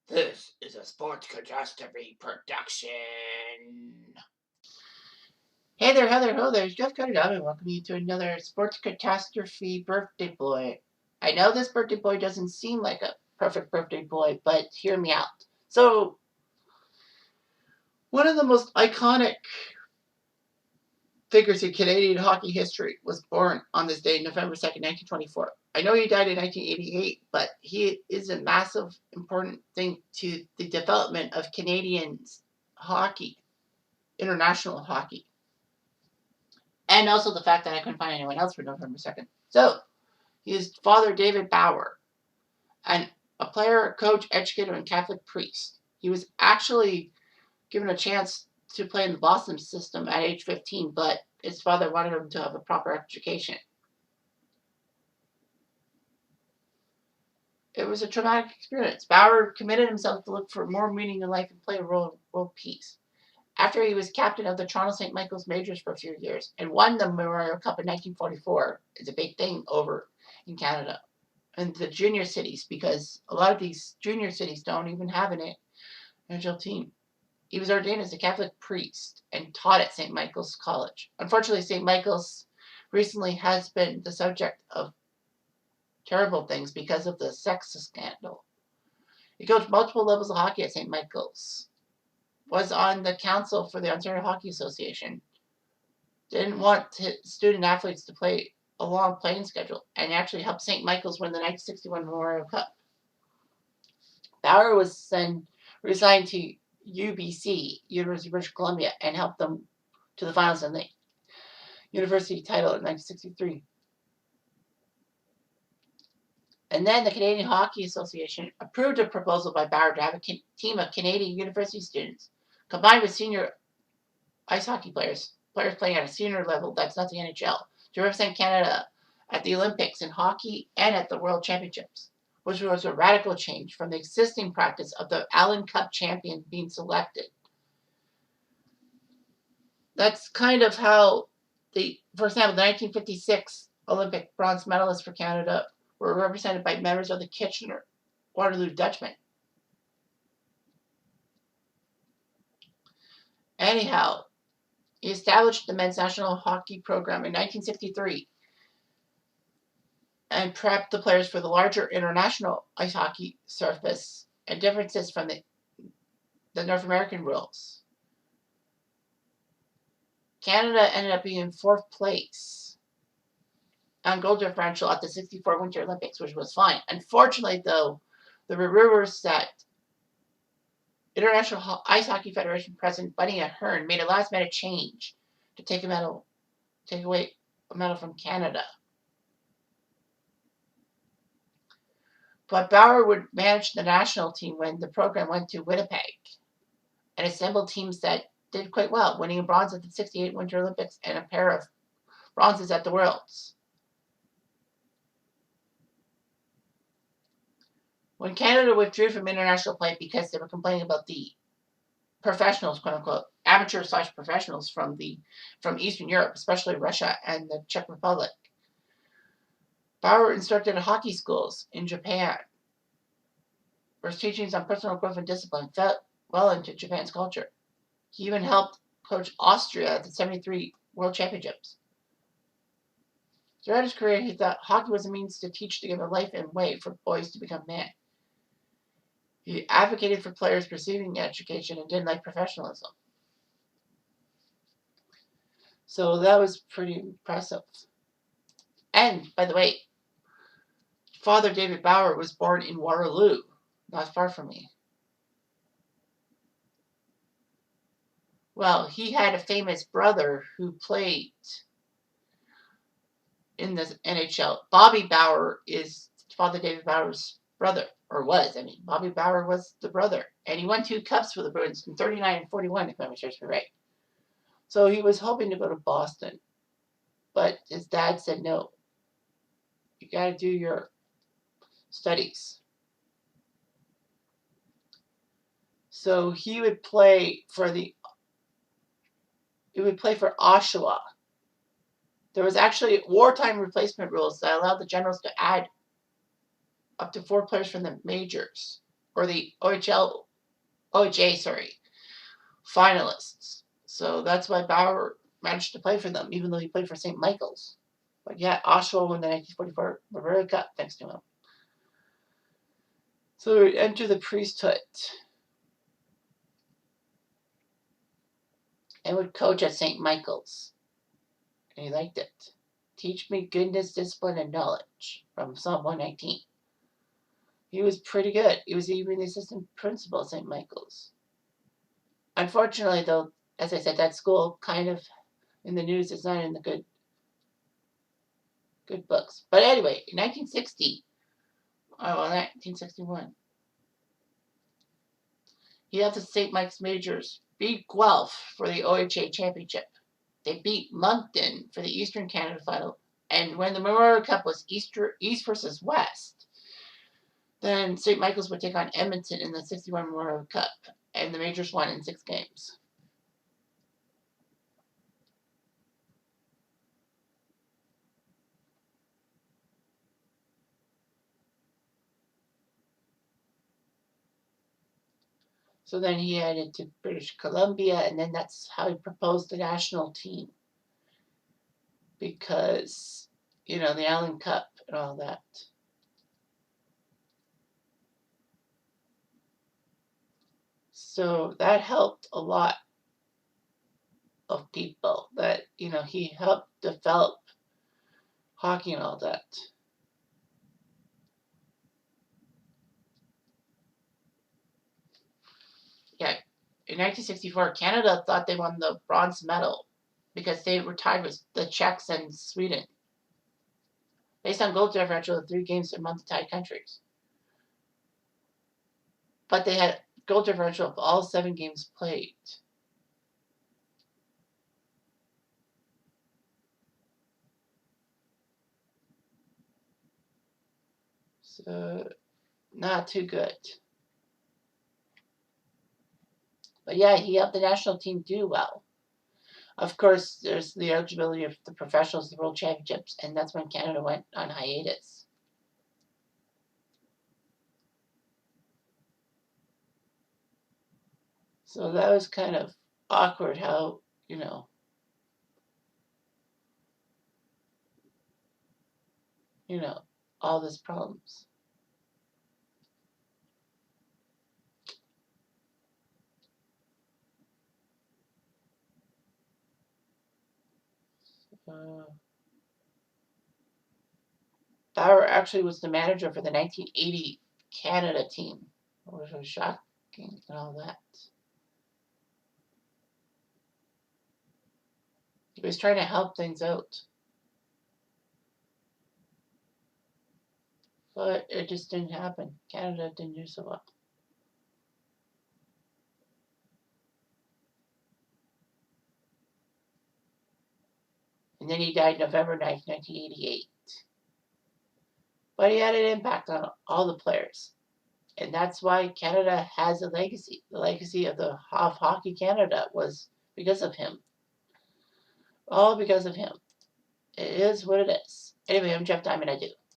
This is a sports catastrophe production. Hey there, Heather, ho there, Jeff Cutter, and welcome you to another sports catastrophe birthday boy. I know this birthday boy doesn't seem like a perfect birthday boy, but hear me out. So, one of the most iconic figures in Canadian hockey history was born on this day, November 2nd, 1924. I know he died in 1988, but he is a massive, important thing to the development of Canadian hockey, international hockey. And also the fact that I couldn't find anyone else for November 2nd. So, he is Father David Bauer, and a player, coach, educator, and Catholic priest. He was actually given a chance to play in the Boston system at age 15, but his father wanted him to have a proper education. It was a traumatic experience. Bauer committed himself to look for more meaning in life and play a role in world peace. After he was captain of the Toronto St. Michael's Majors for a few years and won the Memorial Cup in 1944, it's a big thing over in Canada and the junior cities, because a lot of these junior cities don't even have an NHL team. He was ordained as a Catholic priest and taught at St. Michael's College. Unfortunately, St. Michael's recently has been the subject of terrible things because of the sex scandal. He coached multiple levels of hockey at St. Michael's, was on the council for the Ontario Hockey Association, didn't want student athletes to play a long playing schedule, and actually helped St. Michael's win the 1961 Memorial Cup. Bauer was then resigned to UBC, University of British Columbia, and helped them to the finals in the university title in 1963. And then the Canadian Hockey Association approved a proposal by Bauer to have a team of Canadian university students combined with senior ice hockey players playing at a senior level that's not the NHL, to represent Canada at the Olympics in hockey and at the World Championships, which was a radical change from the existing practice of the Allen Cup champion being selected. That's kind of how for example, the 1956 Olympic bronze medalists for Canada were represented by members of the Kitchener-Waterloo Dutchmen. Anyhow, he established the men's national hockey program in 1963 and prepped the players for the larger international ice hockey surface and differences from the North American rules. Canada ended up being in fourth place on goal differential at the 64 Winter Olympics, which was fine. Unfortunately, though, there were rumors that International Ice Hockey Federation President Buddy Ahern made a last-minute change to take away a medal from Canada. But Bauer would manage the national team when the program went to Winnipeg and assembled teams that did quite well, winning a bronze at the 68 Winter Olympics and a pair of bronzes at the Worlds. When Canada withdrew from international play because they were complaining about the professionals, quote unquote, amateur/professionals from Eastern Europe, especially Russia and the Czech Republic, Bauer instructed at hockey schools in Japan, where his teachings on personal growth and discipline fell well into Japan's culture. He even helped coach Austria at the 73 World Championships. Throughout his career, he thought hockey was a means to teach, to give a life and way for boys to become men. He advocated for players receiving education and didn't like professionalism. So that was pretty impressive. And, by the way, Father David Bauer was born in Waterloo, not far from me. Well, he had a famous brother who played in the NHL. Bobby Bauer is Father David Bauer's brother, or was. I mean, Bobby Bauer was the brother. And he won 2 cups for the Bruins in 39 and 41, if memory serves me right. So he was hoping to go to Boston. But his dad said, no, you got to do your studies. So he would play for Oshawa. There was actually wartime replacement rules that allowed the generals to add up to 4 players from the majors or the OHA finalists. So that's why Bauer managed to play for them, even though he played for St. Michael's. But yeah, Oshawa won the 1944 Bavaria Cup thanks to him. So we enter the priesthood and would coach at St. Michael's. And he liked it. Teach me goodness, discipline, and knowledge from Psalm 119. He was pretty good. He was even the assistant principal at St. Michael's. Unfortunately, though, as I said, that school kind of in the news is not in the good books. But anyway, in 1961, he helped the St. Mike's Majors beat Guelph for the OHA championship. They beat Moncton for the Eastern Canada final. And when the Memorial Cup was East versus West, then St. Michael's would take on Edmonton in the 61 Memorial Cup. And the Majors won in 6 games. So then he headed to British Columbia, and then that's how he proposed the national team. Because, the Allen Cup and all that. So that helped a lot of people that, he helped develop hockey and all that. Yeah, in 1964, Canada thought they won the bronze medal because they were tied with the Czechs and Sweden. Based on goal differential of 3 games among the tied countries. But they had goal differential of all 7 games played. So, not too good. But yeah, he helped the national team do well. Of course, there's the eligibility of the professionals, the World Championships, and that's when Canada went on hiatus. So that was kind of awkward how, all these problems. Bauer actually was the manager for the 1980 Canada team, which was shocking and all that. He was trying to help things out. But it just didn't happen. Canada didn't do so well. And then he died November 9th, 1988. But he had an impact on all the players. And that's why Canada has a legacy. The legacy of Hockey Canada was because of him. All because of him. It is what it is. Anyway, I'm Jeff Diamond. I do.